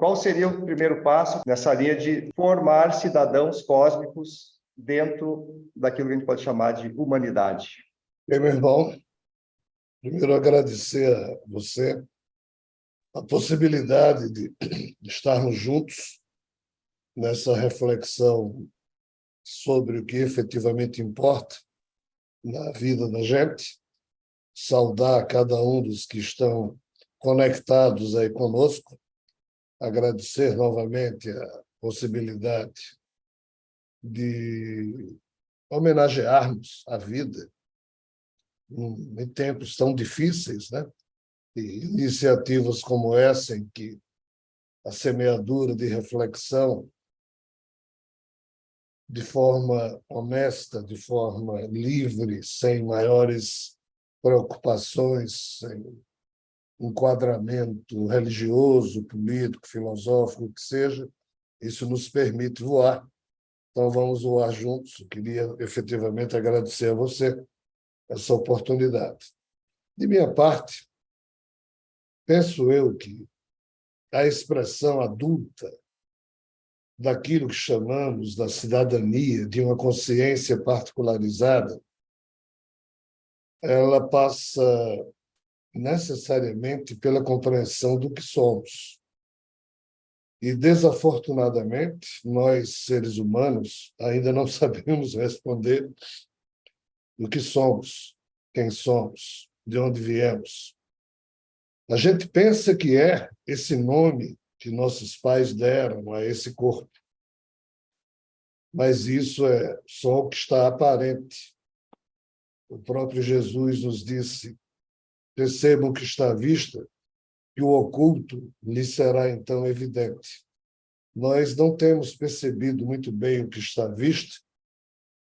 Qual seria o primeiro passo nessa linha de formar cidadãos cósmicos dentro daquilo que a gente pode chamar de humanidade? Meu irmão, primeiro agradecer a você a possibilidade de estarmos juntos nessa reflexão sobre o que efetivamente importa na vida da gente, saudar cada um dos que estão conectados aí conosco, agradecer novamente a possibilidade de homenagearmos a vida em tempos tão difíceis, né? E iniciativas como essa, em que a semeadura de reflexão, de forma honesta, de forma livre, sem maiores preocupações, sem enquadramento religioso, político, filosófico, o que seja, isso nos permite voar. Então, vamos voar juntos. Eu queria efetivamente agradecer a você essa oportunidade. De minha parte, penso eu que a expressão adulta daquilo que chamamos da cidadania, de uma consciência particularizada, ela passa necessariamente pela compreensão do que somos. E, desafortunadamente, nós, seres humanos, ainda não sabemos responder o que somos, quem somos, de onde viemos. A gente pensa que é esse nome que nossos pais deram a esse corpo, mas isso é só o que está aparente. O próprio Jesus nos disse: percebam o que está à vista, que o oculto lhe será então evidente. Nós não temos percebido muito bem o que está à vista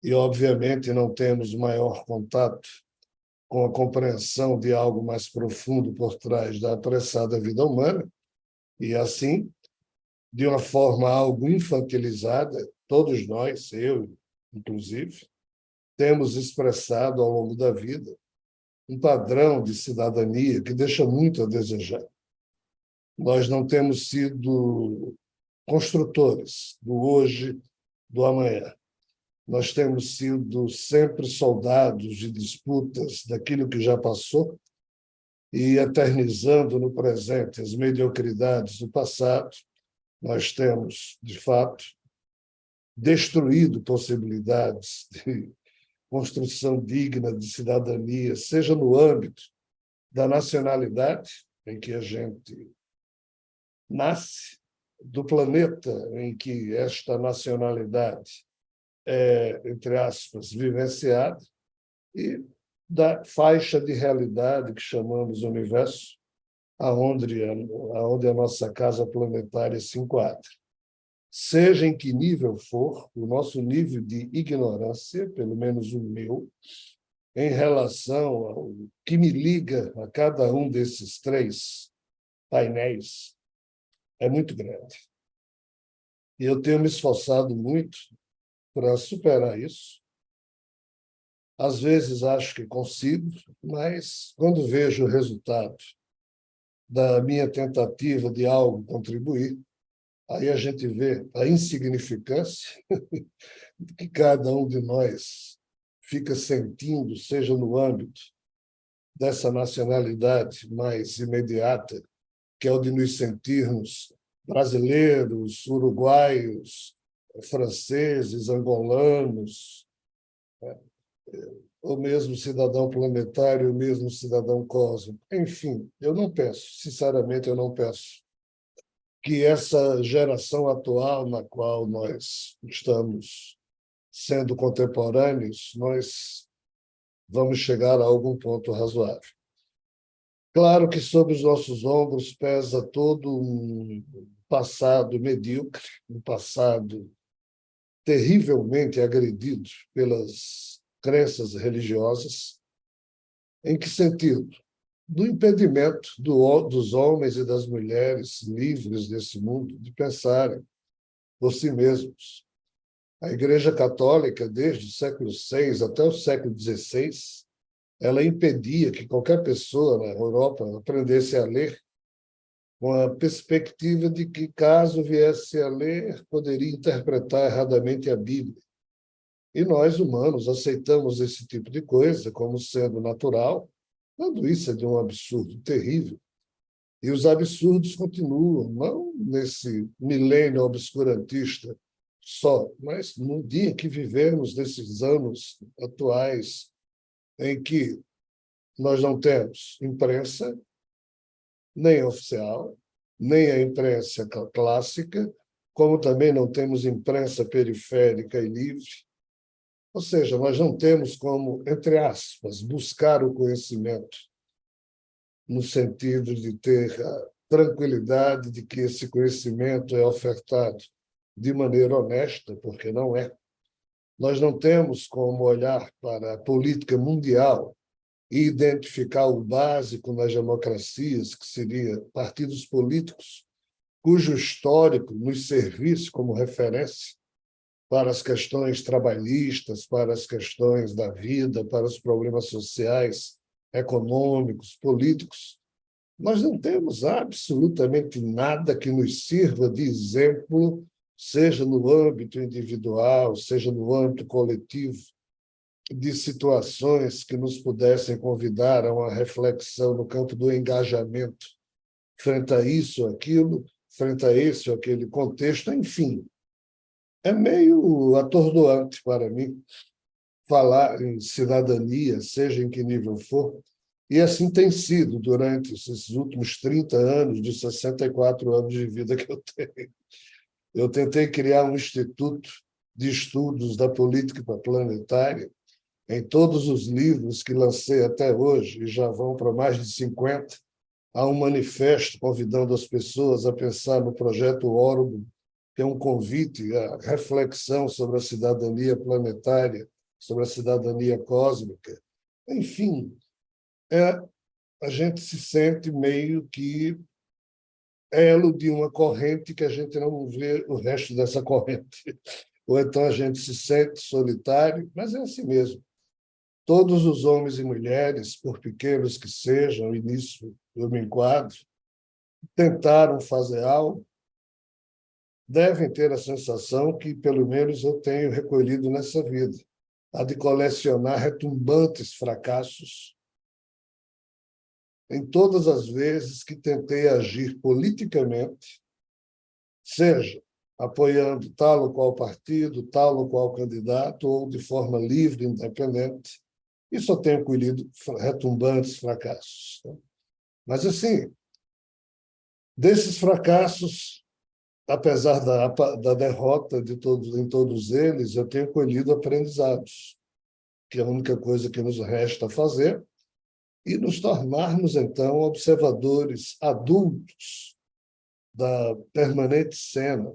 e, obviamente, não temos maior contato com a compreensão de algo mais profundo por trás da apressada vida humana, e assim, de uma forma algo infantilizada, todos nós, eu inclusive, temos expressado ao longo da vida um padrão de cidadania que deixa muito a desejar. Nós não temos sido construtores do hoje, do amanhã. Nós temos sido sempre soldados de disputas daquilo que já passou e eternizando no presente as mediocridades do passado. Nós temos, de fato, destruído possibilidades de construção digna de cidadania, seja no âmbito da nacionalidade, em que a gente nasce, do planeta em que esta nacionalidade é, entre aspas, vivenciada, e da faixa de realidade que chamamos universo, aonde a nossa casa planetária se enquadra. Seja em que nível for, o nosso nível de ignorância, pelo menos o meu, em relação ao que me liga a cada um desses três painéis, é muito grande. E eu tenho me esforçado muito para superar isso. Às vezes acho que consigo, mas quando vejo o resultado da minha tentativa de algo contribuir, aí a gente vê a insignificância que cada um de nós fica sentindo, seja no âmbito dessa nacionalidade mais imediata, que é o de nos sentirmos brasileiros, uruguaios, franceses, angolanos, o mesmo cidadão planetário, o mesmo cidadão cósmico. Enfim, eu não penso, sinceramente, eu não penso que essa geração atual na qual nós estamos sendo contemporâneos, nós vamos chegar a algum ponto razoável. Claro que sobre os nossos ombros pesa todo um passado medíocre, um passado terrivelmente agredido pelas crenças religiosas. Em que sentido? Do impedimento dos homens e das mulheres livres desse mundo de pensarem por si mesmos. A Igreja Católica, desde o século VI até o século XVI, ela impedia que qualquer pessoa na Europa aprendesse a ler, com a perspectiva de que, caso viesse a ler, poderia interpretar erradamente a Bíblia. E nós, humanos, aceitamos esse tipo de coisa como sendo natural, quando isso é de um absurdo terrível. E os absurdos continuam, não nesse milênio obscurantista só, mas no dia que vivemos, nesses anos atuais, em que nós não temos imprensa, nem oficial, nem a imprensa clássica, como também não temos imprensa periférica e livre. Ou seja, nós não temos como, entre aspas, buscar o conhecimento no sentido de ter a tranquilidade de que esse conhecimento é ofertado de maneira honesta, porque não é. Nós não temos como olhar para a política mundial e identificar o básico nas democracias, que seria partidos políticos, cujo histórico nos servisse como referência para as questões trabalhistas, para as questões da vida, para os problemas sociais, econômicos, políticos. Nós não temos absolutamente nada que nos sirva de exemplo, seja no âmbito individual, seja no âmbito coletivo, de situações que nos pudessem convidar a uma reflexão no campo do engajamento frente a isso ou aquilo, frente a esse ou aquele contexto, enfim. É meio atordoante para mim falar em cidadania, seja em que nível for, e assim tem sido durante esses últimos 30 anos, de 64 anos de vida que eu tenho. Eu tentei criar um instituto de estudos da política planetária. Em todos os livros que lancei até hoje, e já vão para mais de 50, há um manifesto convidando as pessoas a pensar no projeto Ouro, que é um convite à reflexão sobre a cidadania planetária, sobre a cidadania cósmica. Enfim, a gente se sente meio que elo de uma corrente que a gente não vê o resto dessa corrente. Ou então a gente se sente solitário, mas é assim mesmo. Todos os homens e mulheres, por pequenos que sejam, e nisso eu me enquadro, tentaram fazer algo, devem ter a sensação que, pelo menos, eu tenho recolhido nessa vida, a de colecionar retumbantes fracassos em todas as vezes que tentei agir politicamente, seja apoiando tal ou qual partido, tal ou qual candidato, ou de forma livre, independente, e só tenho colhido retumbantes fracassos. Mas, assim, desses fracassos, apesar da derrota em todos eles, eu tenho colhido aprendizados, que é a única coisa que nos resta fazer, e nos tornarmos, então, observadores adultos da permanente cena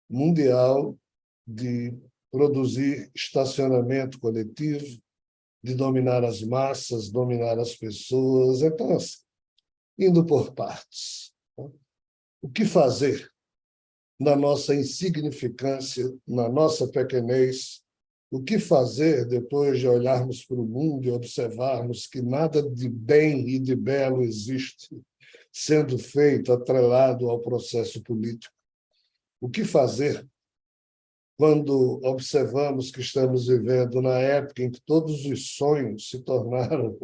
mundial de produzir estacionamento coletivo, de dominar as massas, dominar as pessoas. Então, assim, indo por partes. O que fazer na nossa insignificância, na nossa pequenez? O que fazer depois de olharmos para o mundo e observarmos que nada de bem e de belo existe sendo feito atrelado ao processo político? O que fazer quando observamos que estamos vivendo na época em que todos os sonhos se tornaram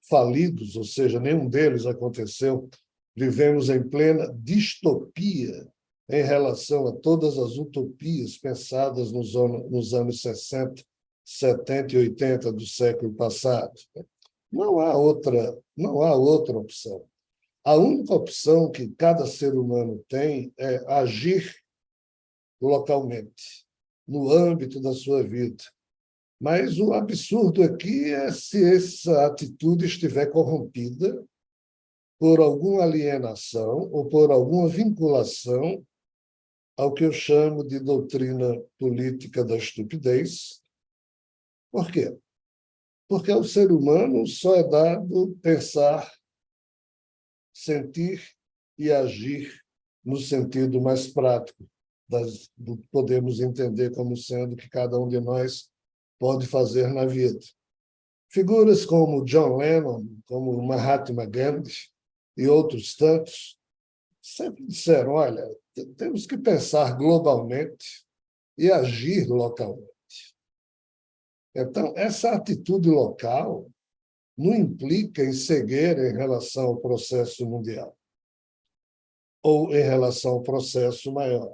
falidos, ou seja, nenhum deles aconteceu? Vivemos em plena distopia em relação a todas as utopias pensadas nos anos 60, 70 e 80 do século passado. Não há outra opção. A única opção que cada ser humano tem é agir localmente, no âmbito da sua vida. Mas o absurdo aqui é se essa atitude estiver corrompida por alguma alienação ou por alguma vinculação ao que eu chamo de doutrina política da estupidez. Por quê? Porque ao ser humano só é dado pensar, sentir e agir no sentido mais prático do que podemos entender como sendo que cada um de nós pode fazer na vida. Figuras como John Lennon, como Mahatma Gandhi e outros tantos sempre disseram, olha, temos que pensar globalmente e agir localmente. Então, essa atitude local não implica em cegueira em relação ao processo mundial ou em relação ao processo maior.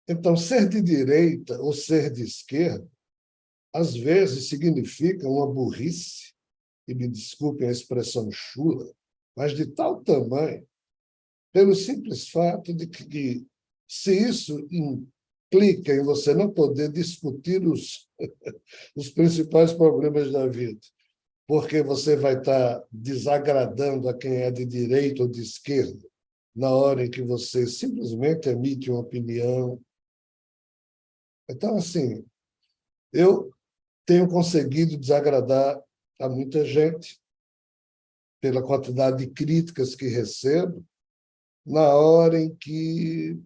Então, ser de direita ou ser de esquerda, às vezes significa uma burrice, e me desculpem a expressão chula, mas de tal tamanho, pelo simples fato de que, se isso implica em você não poder discutir os principais problemas da vida, porque você vai estar desagradando a quem é de direita ou de esquerda, na hora em que você simplesmente emite uma opinião. Então, assim, eu tenho conseguido desagradar a muita gente pela quantidade de críticas que recebo, na hora em que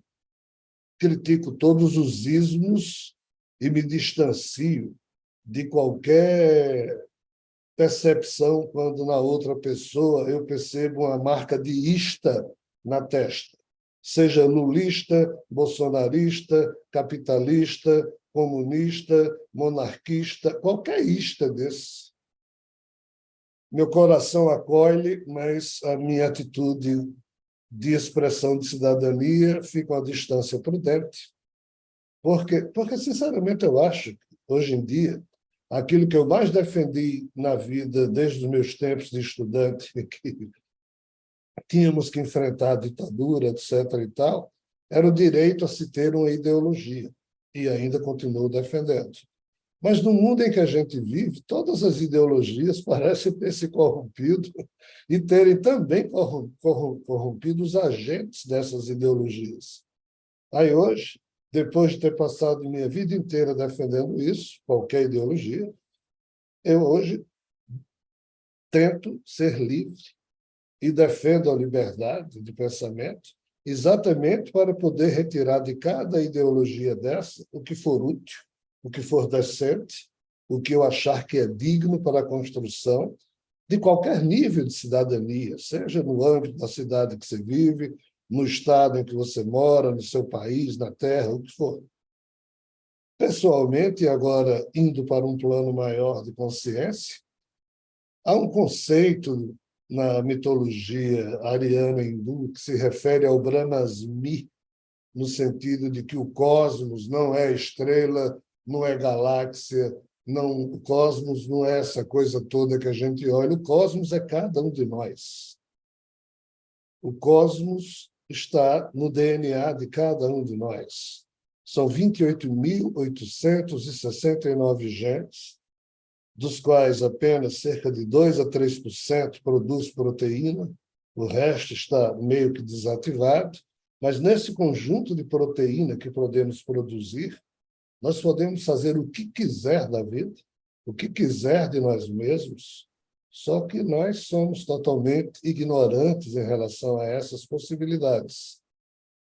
critico todos os ismos e me distancio de qualquer percepção quando na outra pessoa eu percebo uma marca de ista na testa, seja lulista, bolsonarista, capitalista, comunista, monarquista, qualquer ista desse. Meu coração acolhe, mas a minha atitude de expressão de cidadania fica a uma distância prudente, porque sinceramente, eu acho que, hoje em dia, aquilo que eu mais defendi na vida, desde os meus tempos de estudante, que tínhamos que enfrentar a ditadura, etc. e tal, era o direito a se ter uma ideologia, e ainda continuo defendendo. Mas no mundo em que a gente vive, todas as ideologias parecem ter se corrompido e terem também corrompido os agentes dessas ideologias. Aí hoje, depois de ter passado minha vida inteira defendendo isso, qualquer ideologia, eu hoje tento ser livre e defendo a liberdade de pensamento exatamente para poder retirar de cada ideologia dessa o que for útil, o que for decente, o que eu achar que é digno para a construção de qualquer nível de cidadania, seja no âmbito da cidade que você vive, no estado em que você mora, no seu país, na terra, o que for. Pessoalmente, e agora indo para um plano maior de consciência, há um conceito na mitologia ariana hindu que se refere ao Brahmasmi, no sentido de que o cosmos não é estrela, não é galáxia, não, o cosmos não é essa coisa toda que a gente olha, o cosmos é cada um de nós. O cosmos está no DNA de cada um de nós. São 28.869 genes, dos quais apenas cerca de 2 a 3% produz proteína, o resto está meio que desativado, mas nesse conjunto de proteína que podemos produzir, nós podemos fazer o que quiser da vida, o que quiser de nós mesmos, só que nós somos totalmente ignorantes em relação a essas possibilidades.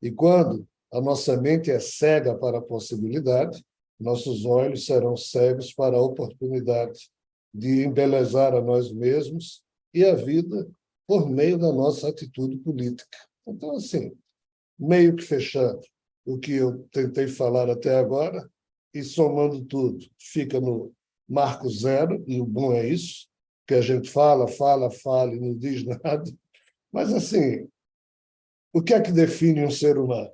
E quando a nossa mente é cega para a possibilidade, nossos olhos serão cegos para a oportunidade de embelezar a nós mesmos e a vida por meio da nossa atitude política. Então, assim, meio que fechando o que eu tentei falar até agora e somando tudo, fica no marco zero, e o bom é isso, que a gente fala e não diz nada. Mas, assim, o que é que define um ser humano?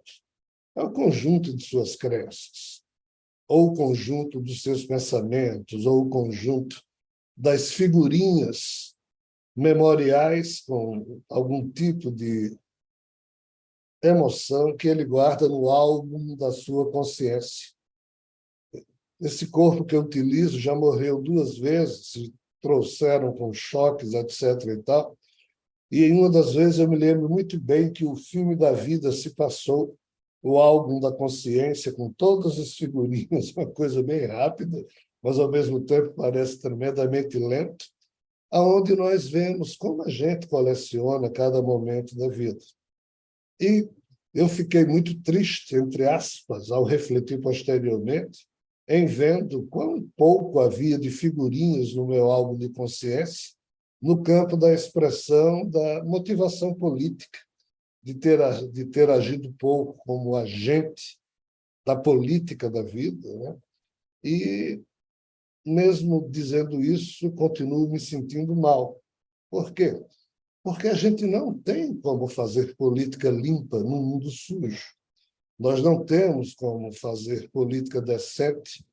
É o conjunto de suas crenças, ou o conjunto dos seus pensamentos, ou o conjunto das figurinhas memoriais com algum tipo de emoção que ele guarda no álbum da sua consciência. Esse corpo que eu utilizo já morreu 2 vezes, se trouxeram com choques, etc. e tal. E em uma das vezes eu me lembro muito bem que o filme da vida se passou, o álbum da consciência, com todas as figurinhas, uma coisa bem rápida, mas ao mesmo tempo parece tremendamente lento, aonde nós vemos como a gente coleciona cada momento da vida. E eu fiquei muito triste, entre aspas, ao refletir posteriormente, em vendo quão pouco havia de figurinhas no meu álbum de consciência no campo da expressão da motivação política, de ter agido pouco como agente da política da vida, né? E, mesmo dizendo isso, continuo me sentindo mal. Por quê? Porque a gente não tem como fazer política limpa no mundo sujo. Nós não temos como fazer política decente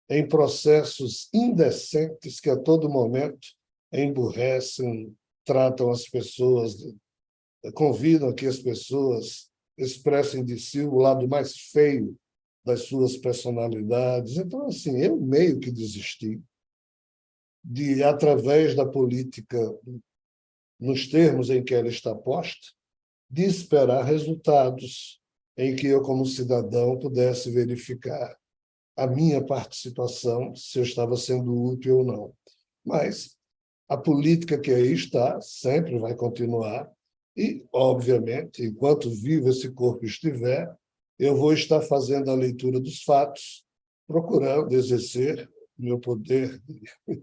em processos indecentes que, a todo momento, emburrecem, tratam as pessoas, convidam que as pessoas expressem de si o lado mais feio das suas personalidades. Então, assim, eu meio que desisti de, através da política, nos termos em que ela está posta, de esperar resultados em que eu, como cidadão, pudesse verificar a minha participação, se eu estava sendo útil ou não. Mas a política que aí está sempre vai continuar e, obviamente, enquanto vivo esse corpo estiver, eu vou estar fazendo a leitura dos fatos, procurando exercer meu poder de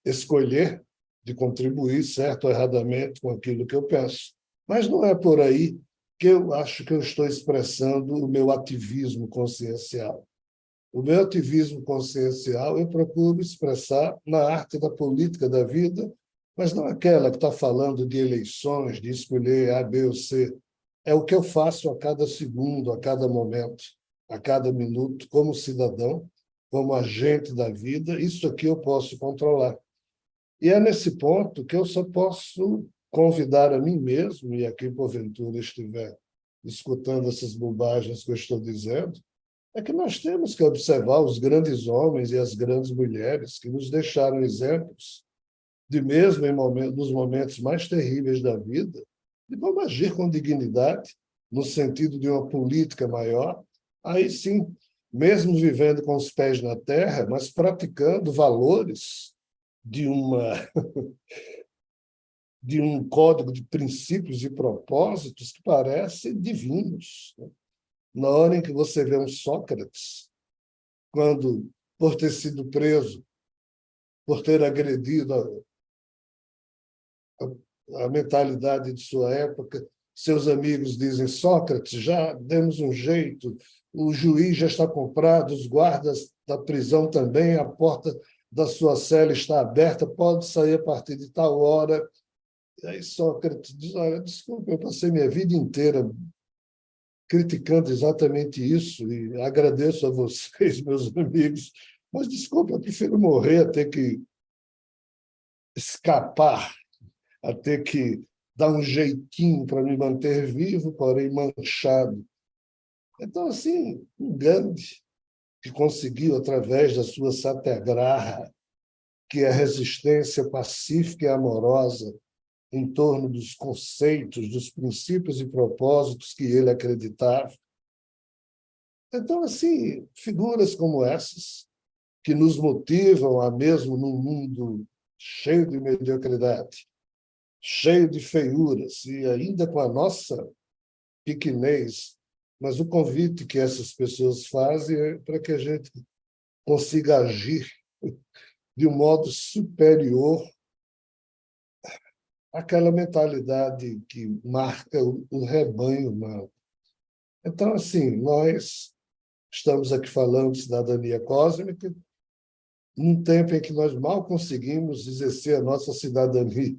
escolher, de contribuir, certo ou erradamente, com aquilo que eu penso. Mas não é por aí que eu acho que eu estou expressando o meu ativismo consciencial. O meu ativismo consciencial eu procuro expressar na arte da política da vida, mas não aquela que está falando de eleições, de escolher A, B ou C. É o que eu faço a cada segundo, a cada momento, a cada minuto, como cidadão, como agente da vida. Isso aqui eu posso controlar. E é nesse ponto que eu só posso convidar a mim mesmo, e a quem porventura estiver escutando essas bobagens que eu estou dizendo, é que nós temos que observar os grandes homens e as grandes mulheres que nos deixaram exemplos de mesmo nos momentos mais terríveis da vida, de como agir com dignidade, no sentido de uma política maior, aí sim, mesmo vivendo com os pés na terra, mas praticando valores de de um código de princípios e propósitos que parecem divinos. Na hora em que você vê um Sócrates, quando, por ter sido preso, por ter agredido a mentalidade de sua época, seus amigos dizem: Sócrates, já demos um jeito, o juiz já está comprado, os guardas da prisão também, a porta da sua cela está aberta, pode sair a partir de tal hora. E aí Sócrates diz: olha, desculpa, eu passei minha vida inteira criticando exatamente isso, e agradeço a vocês, meus amigos, mas desculpa, eu prefiro morrer a ter que escapar, a ter que dar um jeitinho para me manter vivo, porém manchado. Então, assim, um Gandhi, que conseguiu, através da sua satyagraha, que é a resistência pacífica e amorosa em torno dos conceitos, dos princípios e propósitos que ele acreditava. Então, assim, figuras como essas, que nos motivam a mesmo num mundo cheio de mediocridade, cheio de feiuras, e ainda com a nossa pequenez, mas o convite que essas pessoas fazem é para que a gente consiga agir de um modo superior àquela mentalidade que marca o rebanho humano. Então, assim, nós estamos aqui falando de cidadania cósmica, num tempo em que nós mal conseguimos exercer a nossa cidadania,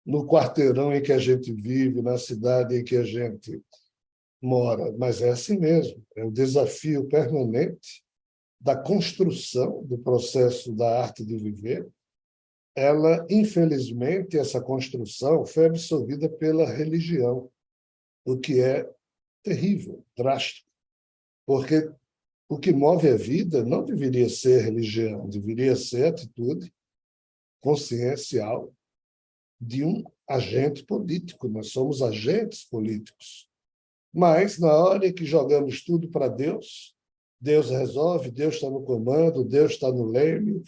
no quarteirão em que a gente vive, na cidade em que a gente mora. Mas é assim mesmo, é o desafio permanente da construção do processo da arte de viver. Ela, infelizmente, essa construção foi absorvida pela religião, o que é terrível, drástico, porque o que move a vida não deveria ser religião, deveria ser atitude consciencial de um agente político. Nós somos agentes políticos. Mas, na hora em que jogamos tudo para Deus, Deus resolve, Deus está no comando, Deus está no leme,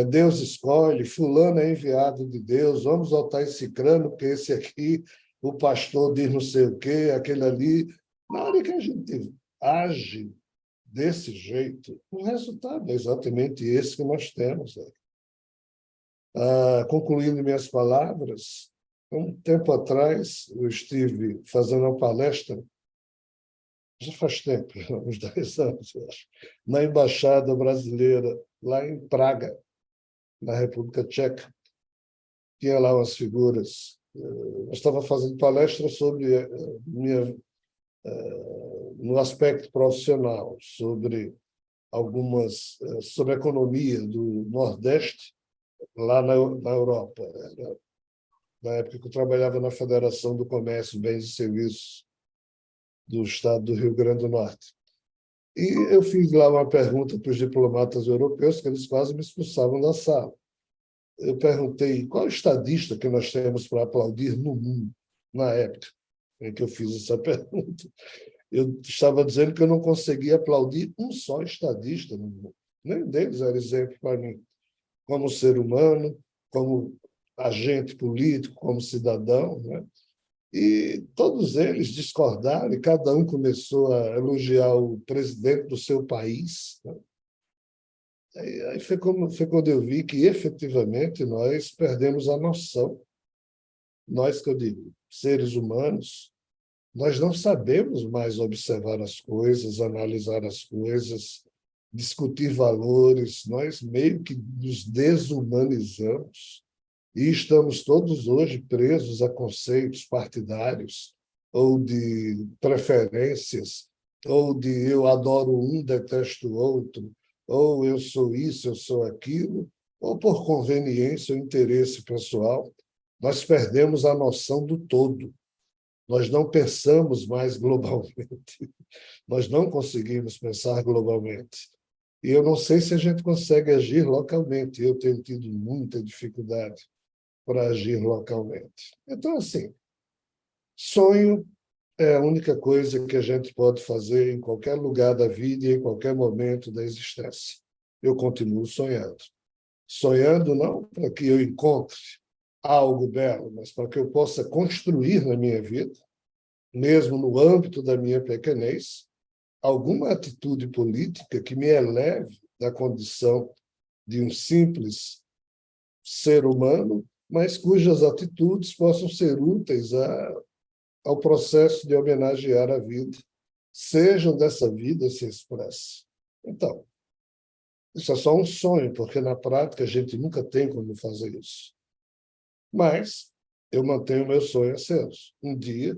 Deus escolhe, fulano é enviado de Deus, vamos voltar esse crânio, porque esse aqui, o pastor diz não sei o quê, aquele ali. Na hora que a gente age desse jeito, o resultado é exatamente esse que nós temos. Concluindo minhas palavras, Um tempo atrás, eu estive fazendo uma palestra, já faz tempo, uns 10 anos, eu acho, na Embaixada Brasileira, lá em Praga, na República Tcheca. Tinha lá umas figuras. Eu estava fazendo palestra sobre no aspecto profissional, sobre sobre a economia do Nordeste, lá na Europa. Na época que eu trabalhava na Federação do Comércio, Bens e Serviços do Estado do Rio Grande do Norte. E eu fiz lá uma pergunta para os diplomatas europeus, que eles quase me expulsavam da sala. Eu perguntei qual é o estadista que nós temos para aplaudir no mundo, na época em que eu fiz essa pergunta. Eu estava dizendo que eu não conseguia aplaudir um só estadista no mundo. Nem deles era exemplo para mim, como ser humano, como agente político, como cidadão, né? E todos eles discordaram, e cada um começou a elogiar o presidente do seu país, né? Aí foi quando eu vi que, efetivamente, nós perdemos a noção, nós que eu digo, seres humanos, nós não sabemos mais observar as coisas, analisar as coisas, discutir valores, nós meio que nos desumanizamos e estamos todos hoje presos a conceitos partidários ou de preferências, ou de eu adoro um, detesto o outro, ou eu sou isso, eu sou aquilo, ou por conveniência ou interesse pessoal, nós perdemos a noção do todo. Nós não pensamos mais globalmente. Nós não conseguimos pensar globalmente. E eu não sei se a gente consegue agir localmente. Eu tenho tido muita dificuldade para agir localmente. Então, assim, sonho é a única coisa que a gente pode fazer em qualquer lugar da vida e em qualquer momento da existência. Eu continuo sonhando. Sonhando não para que eu encontre algo belo, mas para que eu possa construir na minha vida, mesmo no âmbito da minha pequenez, alguma atitude política que me eleve da condição de um simples ser humano, mas cujas atitudes possam ser úteis ao processo de homenagear a vida, sejam dessa vida se expresse. Então, isso é só um sonho, porque na prática a gente nunca tem como fazer isso. Mas eu mantenho meu sonho aceso. Um dia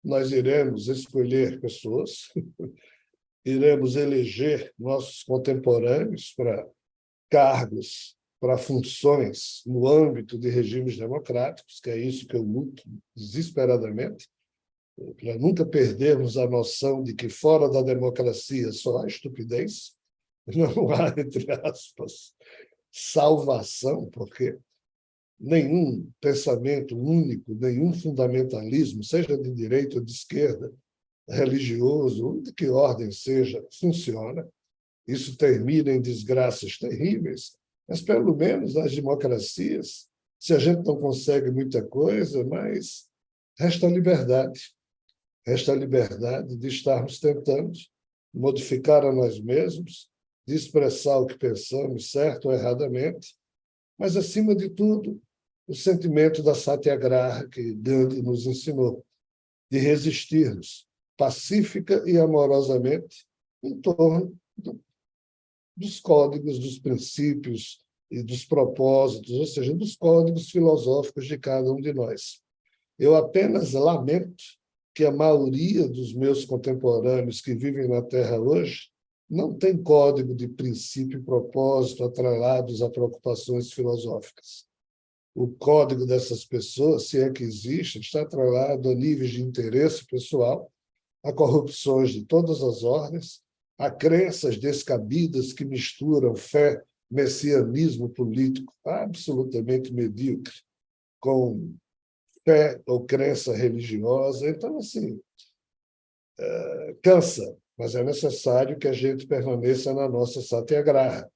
nós iremos escolher pessoas, iremos eleger nossos contemporâneos para cargos, para funções no âmbito de regimes democráticos, que é isso que eu luto desesperadamente, para nunca perdermos a noção de que fora da democracia só há estupidez, não há, entre aspas, salvação, porque nenhum pensamento único, nenhum fundamentalismo, seja de direita ou de esquerda, religioso, ou de que ordem seja, funciona. Isso termina em desgraças terríveis, mas pelo menos nas democracias, se a gente não consegue muita coisa, mas resta a liberdade de estarmos tentando modificar a nós mesmos, de expressar o que pensamos, certo ou erradamente, mas, acima de tudo, o sentimento da satyagraha que Gandhi nos ensinou, de resistirmos pacífica e amorosamente em torno dos códigos, dos princípios e dos propósitos, ou seja, dos códigos filosóficos de cada um de nós. Eu apenas lamento que a maioria dos meus contemporâneos que vivem na Terra hoje não tem código de princípio e propósito atrelados a preocupações filosóficas. O código dessas pessoas, se é que existe, está atrelado a níveis de interesse pessoal, a corrupções de todas as ordens, a crenças descabidas que misturam fé, messianismo político absolutamente medíocre com fé ou crença religiosa. Então, assim, cansa, mas é necessário que a gente permaneça na nossa satyagraha,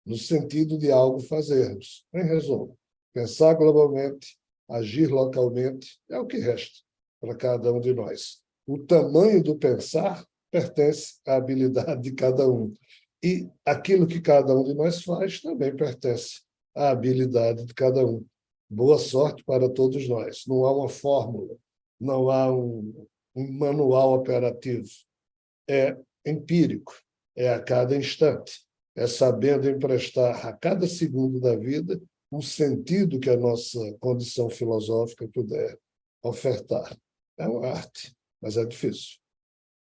no sentido de algo fazermos. Em resumo, pensar globalmente, agir localmente, é o que resta para cada um de nós. O tamanho do pensar pertence à habilidade de cada um. E aquilo que cada um de nós faz também pertence à habilidade de cada um. Boa sorte para todos nós. Não há uma fórmula, não há um manual operativo. É empírico, é a cada instante, é sabendo emprestar a cada segundo da vida um sentido que a nossa condição filosófica puder ofertar. É uma arte, mas é difícil.